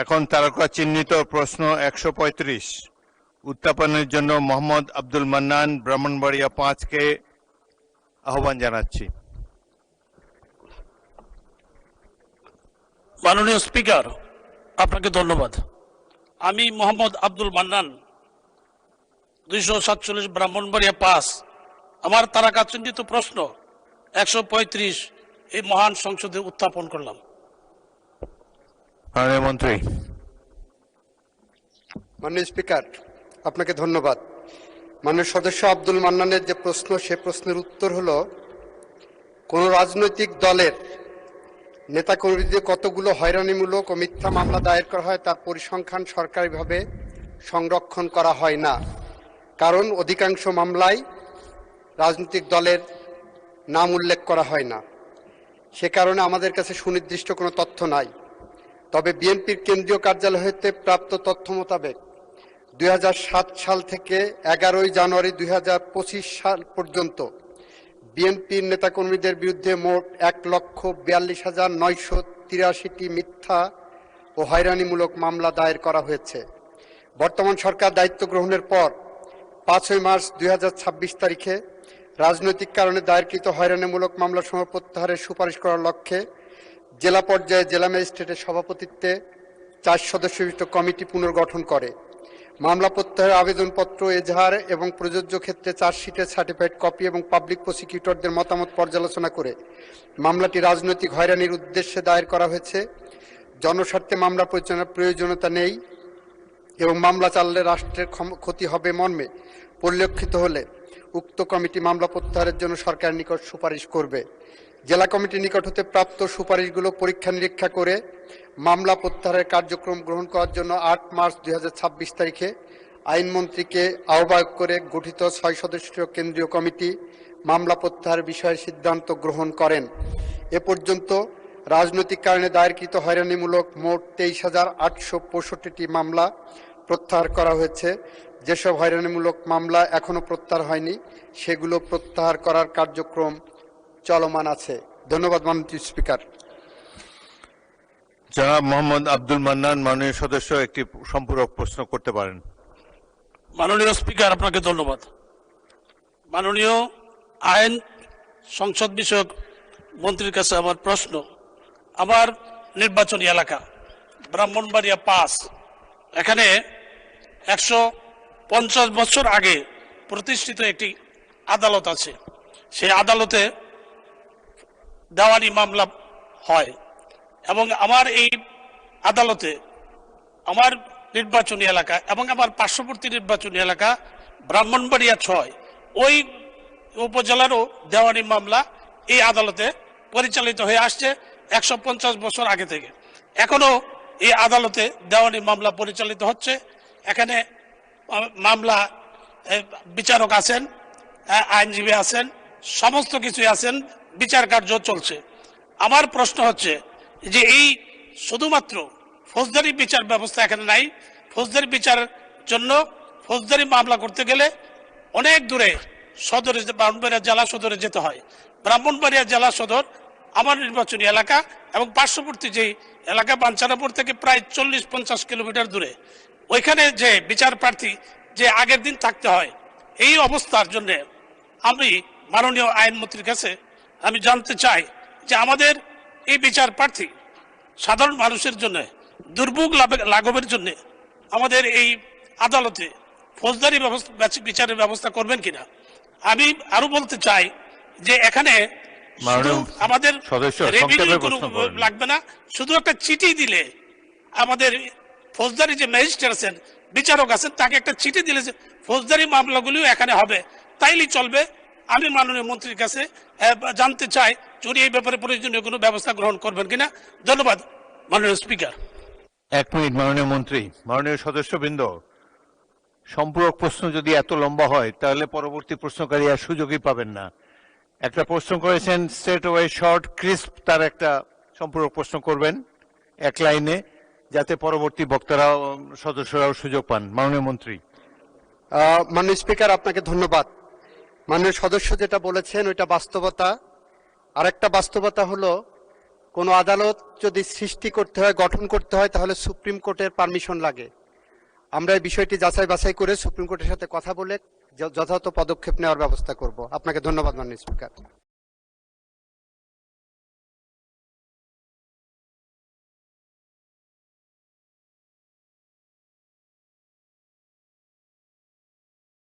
এখন তারকা চিহ্নিত প্রশ্ন 135 উত্থাপনের জন্য মোহাম্মদ আব্দুল মান্নান, ব্রাহ্মণবাড়িয়া 5 কে আহ্বান জানাচ্ছি। মাননীয় স্পিকার, আপনাকে ধন্যবাদ। আমি মোহাম্মদ আব্দুল মান্নান, 247 ব্রাহ্মণবাড়িয়া 5, আমার তারকা চিহ্নিত প্রশ্ন 135 এই মহান সংসদে উত্থাপন করলাম। মাননীয় মন্ত্রী। মাননীয় স্পিকার, আপনাকে ধন্যবাদ। মাননীয় সদস্য আব্দুল মান্নানের যে প্রশ্ন, সে প্রশ্নের উত্তর হলো, কোন রাজনৈতিক দলের নেতাকর্মীদের কতগুলো হয়রানিমূলক ও মিথ্যা মামলা দায়ের করা হয় তার পরিসংখ্যান সরকারিভাবে সংরক্ষণ করা হয় না। কারণ অধিকাংশ মামলায় রাজনৈতিক দলের নাম উল্লেখ করা হয় না। সে কারণে আমাদের কাছে সুনির্দিষ্ট কোনো তথ্য নাই। তবে বিএনপির কেন্দ্রীয় কার্যালয় হতে প্রাপ্ত তথ্য মোতাবেক 2007 সাল থেকে 11 জানুয়ারি 2025 সাল পর্যন্ত বিএনপির নেতাকর্মীদের বিরুদ্ধে মোট 1,42,983টি মিথ্যা ও হয়রানিমূলক মামলা দায়ের করা হয়েছে। বর্তমান সরকার দায়িত্ব গ্রহণের পর 5 মার্চ 2026 তারিখে রাজনৈতিক কারণে দায়েরকৃত হয়রানিমূলক মামলাসমূহ প্রত্যাহারের সুপারিশ করার লক্ষ্যে জেলা পর্যায়ে জেলা ম্যাজিস্ট্রেটের সভাপতিত্বে 4 সদস্য বিশিষ্ট কমিটি পুনর্গঠন করে। মামলা প্রত্যাহারের আবেদনপত্র, এজাহার এবং প্রযোজ্য ক্ষেত্রে চার্জশিটের সার্টিফাইড কপি এবং পাবলিক প্রসিকিউটরদের মতামত পর্যালোচনা করে মামলাটি রাজনৈতিক হয়রানির উদ্দেশ্যে দায়ের করা হয়েছে, জনস্বার্থে মামলা পরিচালনার প্রয়োজনীয়তা নেই এবং মামলা চাললে রাষ্ট্রের ক্ষতি হবে মর্মে পরিলক্ষিত হলে উক্ত কমিটি মামলা প্রত্যাহারের জন্য সরকারের নিকট সুপারিশ করবে। জেলা কমিটির নিকট হতে প্রাপ্ত সুপারিশগুলো পরীক্ষা নিরীক্ষা করে মামলা প্রত্যাহারের কার্যক্রম গ্রহণ করার জন্য 8 মার্চ 2026 তারিখে আইনমন্ত্রীকে আহ্বায়ক করে গঠিত 6 সদস্যীয় কেন্দ্রীয় কমিটি মামলা প্রত্যাহারের বিষয়ে সিদ্ধান্ত গ্রহণ করেন। এ পর্যন্ত রাজনৈতিক কারণে দায়েরকৃত হয়রানিমূলক মোট 23,865টি মামলা প্রত্যাহার করা হয়েছে। যেসব হয়রানিমূলক মামলা এখনো প্রত্যাহার হয়নি, সেগুলো প্রত্যাহার করার কার্যক্রম চলমান আছে। ধন্যবাদ মাননীয় স্পিকার। জনাব মোহাম্মদ আব্দুল মান্নান, মাননীয় সদস্য একটি সম্পূরক প্রশ্ন করতে পারেন। মাননীয় স্পিকার, আপনাকে ধন্যবাদ। মাননীয় আইন সংসদ বিষয়ক মন্ত্রীর কাছে আমার প্রশ্ন, আমার নির্বাচনী এলাকা ব্রাহ্মণবাড়িয়া 5, এখানে 150 বছর আগে প্রতিষ্ঠিত একটি আদালত আছে। সেই আদালতে দেওয়ানি মামলা হয় এবং আমার এই আদালতে আমার নির্বাচনী এলাকা এবং আমার পার্শ্ববর্তী নির্বাচনী এলাকা ব্রাহ্মণবাড়িয়া 6, ওই উপজেলারও দেওয়ানি মামলা এই আদালতে পরিচালিত হয়ে আসছে 150 বছর আগে থেকে। এখনো এই আদালতে দেওয়ানি মামলা পরিচালিত হচ্ছে। এখানে মামলা বিচারক আছেন, আইনজীবী আছেন, সমস্ত কিছুই আছেন, বিচার কার্য চলছে। আমার প্রশ্ন হচ্ছে যে এই শুধুমাত্র ফৌজদারি বিচার ব্যবস্থা এখানে নাই। ফৌজদারি বিচারের জন্য ফৌজদারি মামলা করতে গেলে অনেক দূরে সদরে, ব্রাহ্মণবাড়িয়া জেলা সদরে যেতে হয়। ব্রাহ্মণবাড়িয়া জেলা সদর আমার নির্বাচনী এলাকা এবং পার্শ্ববর্তী যেই এলাকা বাঞ্ছারাপুর থেকে প্রায় 40-50 কিলোমিটার দূরে। ওইখানে যে বিচার প্রার্থী যে আগের দিন থাকতে হয়, এই অবস্থার জন্য আমি মাননীয় আইনমন্ত্রীর কাছে আমি জানতে চাই যে আমাদের এই বিচার প্রার্থী সাধারণ মানুষের জন্য দুর্ভোগ লাঘবের জন্য আমাদের এই আদালতে ফৌজদারি বিচারের ব্যবস্থা করবেন কিনা। আমি আরো বলতে চাই যে এখানে আমাদের লাগবে না, শুধু একটা চিঠি দিলে আমাদের ফৌজদারি যে ম্যাজিস্ট্রেট আছেন, বিচারক আছেন, তাকে একটা চিঠি দিলে যে ফৌজদারি মামলাগুলিও এখানে হবে, তাইলেই চলবে। আমি মাননীয় মন্ত্রীর কাছে জানতে চাই উনি এই ব্যাপারে প্রয়োজনীয় কোনো ব্যবস্থা গ্রহণ করবেন কিনা। ধন্যবাদ মাননীয় স্পিকার। 1 মিনিট মাননীয় মন্ত্রী। মাননীয় সদস্যবৃন্দ, সম্পূরক প্রশ্ন যদি এত লম্বা হয় তাহলে পরবর্তী প্রশ্নকারী আর সুযোগই পাবেন না। একটা প্রশ্ন করেছেন, স্ট্রেট ওয়ে শর্ট ক্রিস্প তার একটা সম্পূরক প্রশ্ন করবেন 1 লাইনে, যাতে পরবর্তী বক্তারা সদস্যরাও সুযোগ পান। মাননীয় মন্ত্রী। মাননীয় স্পিকার, আপনাকে ধন্যবাদ। মাননীয় সদস্য যেটা বলেছেন ওইটা বাস্তবতা। আরেকটা বাস্তবতা হলো, কোনো আদালত যদি সৃষ্টি করতে হয়, গঠন করতে হয়, তাহলে সুপ্রিম কোর্টের পারমিশন লাগে। আমরা এই বিষয়টি যাচাই বাছাই করে সুপ্রিম কোর্টের সাথে কথা বলে যথাযথ পদক্ষেপ নেওয়ার ব্যবস্থা করব। আপনাকে ধন্যবাদ মাননীয় স্পিকার।